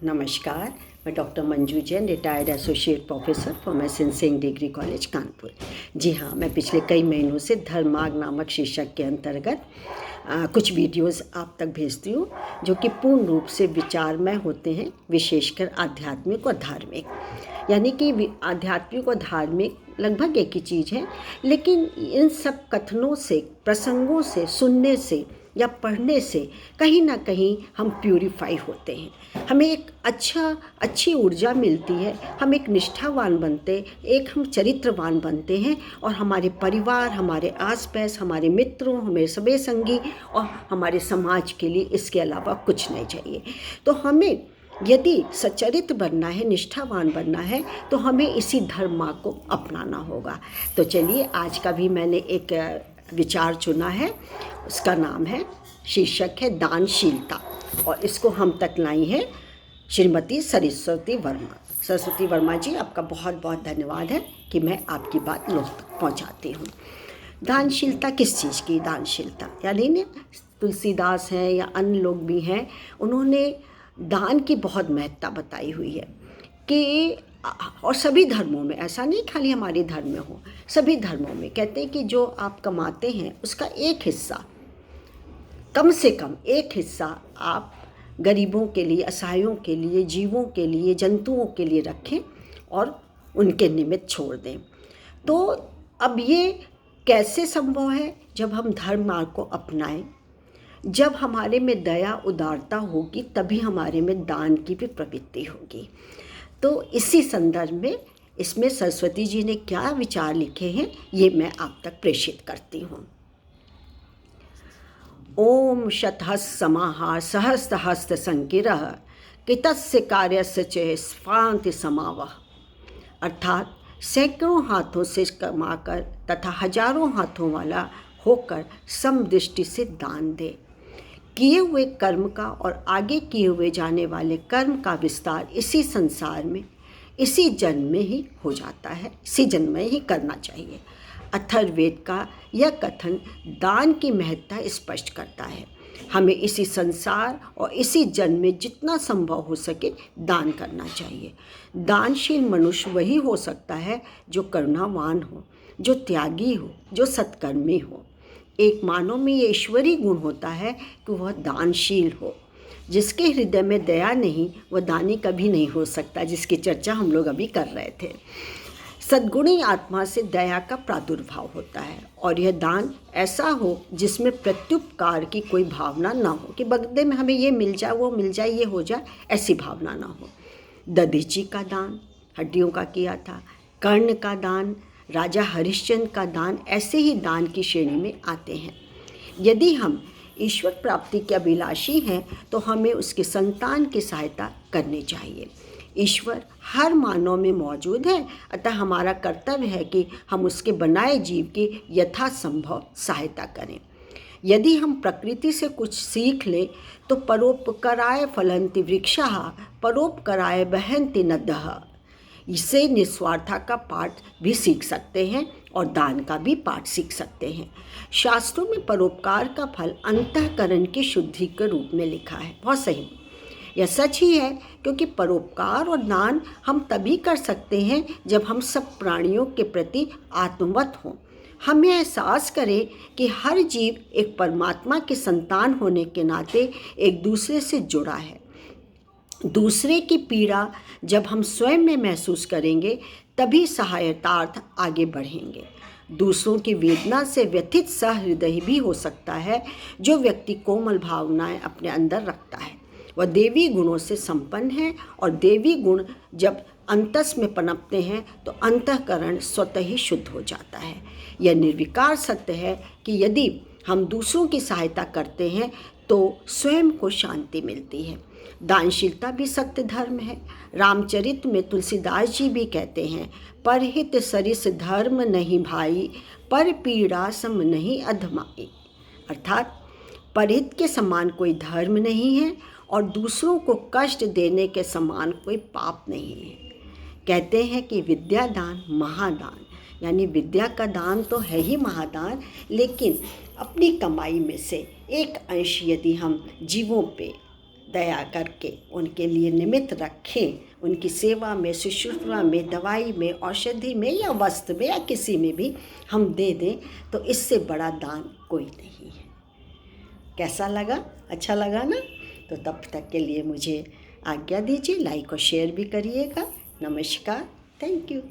नमस्कार। मैं doctor Manju Jain, retired associate professor from S N Singh degree college Kanpur. जी हाँ, मैं पिछले कई महीनों से धर्मार्ग नामक शीर्षक के अंतर्गत कुछ वीडियोस आप तक भेजती हूँ जो कि पूर्ण रूप से विचारमय होते हैं, विशेषकर आध्यात्मिक और धार्मिक। यानी कि आध्यात्मिक और धार्मिक लगभग एक ही चीज़ है, लेकिन इन सब कथनों से, प्रसंगों से, सुनने से या पढ़ने से कहीं ना कहीं हम प्यूरिफाई होते हैं, हमें एक अच्छी ऊर्जा मिलती है, हम एक निष्ठावान बनते, एक हम चरित्रवान बनते हैं और हमारे परिवार, हमारे आसपास, हमारे मित्रों, हमारे सभी संगी और हमारे समाज के लिए इसके अलावा कुछ नहीं चाहिए। तो हमें यदि सच्चरित्र बनना है, निष्ठावान बनना है, तो हमें इसी धर्म मार्ग को अपनाना होगा। तो चलिए, आज का भी मैंने एक विचार चुना है, उसका नाम है, शीर्षक है दानशीलता, और इसको हम तक लाई हैं श्रीमती सरस्वती वर्मा। सरस्वती वर्मा जी, आपका बहुत बहुत धन्यवाद है कि मैं आपकी बात लोग तक पहुंचाती हूँ। दानशीलता किस चीज़ की? दानशीलता यानी ने तुलसीदास हैं या अन्य लोग भी हैं, उन्होंने दान की बहुत महत्ता बताई हुई है कि, और सभी धर्मों में, ऐसा नहीं खाली हमारे धर्म में हो, सभी धर्मों में कहते हैं कि जो आप कमाते हैं उसका एक हिस्सा, कम से कम एक हिस्सा आप गरीबों के लिए, असहायों के लिए, जीवों के लिए, जंतुओं के लिए रखें और उनके निमित्त छोड़ दें। तो अब ये कैसे संभव है? जब हम धर्म मार्ग को अपनाएं, जब हमारे में दया, उदारता होगी, तभी हमारे में दान की भी प्रवृत्ति होगी। तो इसी संदर्भ में इसमें सरस्वती जी ने क्या विचार लिखे हैं, ये मैं आप तक प्रेषित करती हूँ। ओम शतहस्त समाहार सहस्त्रहस्त संकिरः कृतस्य कार्यस्य च स्वान्ति समावह। अर्थात सैकड़ों हाथों से कमाकर तथा हजारों हाथों वाला होकर समदृष्टि से दान दे। किए हुए कर्म का और आगे किए हुए जाने वाले कर्म का विस्तार इसी संसार में, इसी जन्म में ही हो जाता है, इसी जन्म में ही करना चाहिए। अथर्ववेद का यह कथन दान की महत्ता स्पष्ट करता है। हमें इसी संसार और इसी जन्म में जितना संभव हो सके दान करना चाहिए। दानशील मनुष्य वही हो सकता है जो करुणावान हो, जो त्यागी हो, जो सत्कर्मी हो। एक मानव में ये ईश्वरीय गुण होता है कि वह दानशील हो। जिसके हृदय में दया नहीं, वह दानी कभी नहीं हो सकता, जिसकी चर्चा हम लोग अभी कर रहे थे। सद्गुणी आत्मा से दया का प्रादुर्भाव होता है, और यह दान ऐसा हो जिसमें प्रत्युपकार की कोई भावना ना हो कि बदले में हमें ये मिल जाए, वो मिल जाए, ये हो जाए, ऐसी भावना ना हो। दधीची का दान हड्डियों का किया था, कर्ण का दान, राजा हरिश्चंद्र का दान ऐसे ही दान की श्रेणी में आते हैं। यदि हम ईश्वर प्राप्ति के अभिलाषी हैं तो हमें उसके संतान की सहायता करनी चाहिए। ईश्वर हर मानव में मौजूद है, अतः हमारा कर्तव्य है कि हम उसके बनाए जीव की यथासंभव सहायता करें। यदि हम प्रकृति से कुछ सीख लें तो परोपकाराय फलन्ति वृक्षाः परोपकाराय वहन्ति नद्यः, इससे निस्वार्था का पाठ भी सीख सकते हैं और दान का भी पाठ सीख सकते हैं। शास्त्रों में परोपकार का फल अंतःकरण की शुद्धि के रूप में लिखा है। बहुत सही, यह सच ही है, क्योंकि परोपकार और दान हम तभी कर सकते हैं जब हम सब प्राणियों के प्रति आत्मवत हों। हम यह एहसास करें कि हर जीव एक परमात्मा के संतान होने के नाते एक दूसरे से जुड़ा है। दूसरे की पीड़ा जब हम स्वयं में महसूस करेंगे, तभी सहायतार्थ आगे बढ़ेंगे। दूसरों की वेदना से व्यथित सहृदय भी हो सकता है जो व्यक्ति कोमल भावनाएं अपने अंदर रखता है। वह देवी गुणों से संपन्न है, और देवी गुण जब अंतस में पनपते हैं तो अंतःकरण स्वतः ही शुद्ध हो जाता है। यह निर्विकार सत्य है कि यदि हम दूसरों की सहायता करते हैं तो स्वयं को शांति मिलती है। दानशीलता भी सत्य धर्म है। रामचरित में तुलसीदास जी भी कहते हैं, परहित सरिस धर्म नहीं भाई, पर पीड़ा सम नहीं अधमाई। अर्थात परहित के समान कोई धर्म नहीं है और दूसरों को कष्ट देने के समान कोई पाप नहीं है। कहते हैं कि विद्यादान महादान, यानी विद्या का दान तो है ही महादान, लेकिन अपनी कमाई में से एक अंश यदि हम जीवों पे दया करके उनके लिए निमित्त रखें, उनकी सेवा में, शुश्रूषा में, दवाई में, औषधि में या वस्त्र में या किसी में भी हम दे दें, तो इससे बड़ा दान कोई नहीं है। कैसा लगा? अच्छा लगा ना? तो तब तक के लिए मुझे आज्ञा दीजिए, लाइक और शेयर भी करिएगा। नमस्कार, थैंक यू।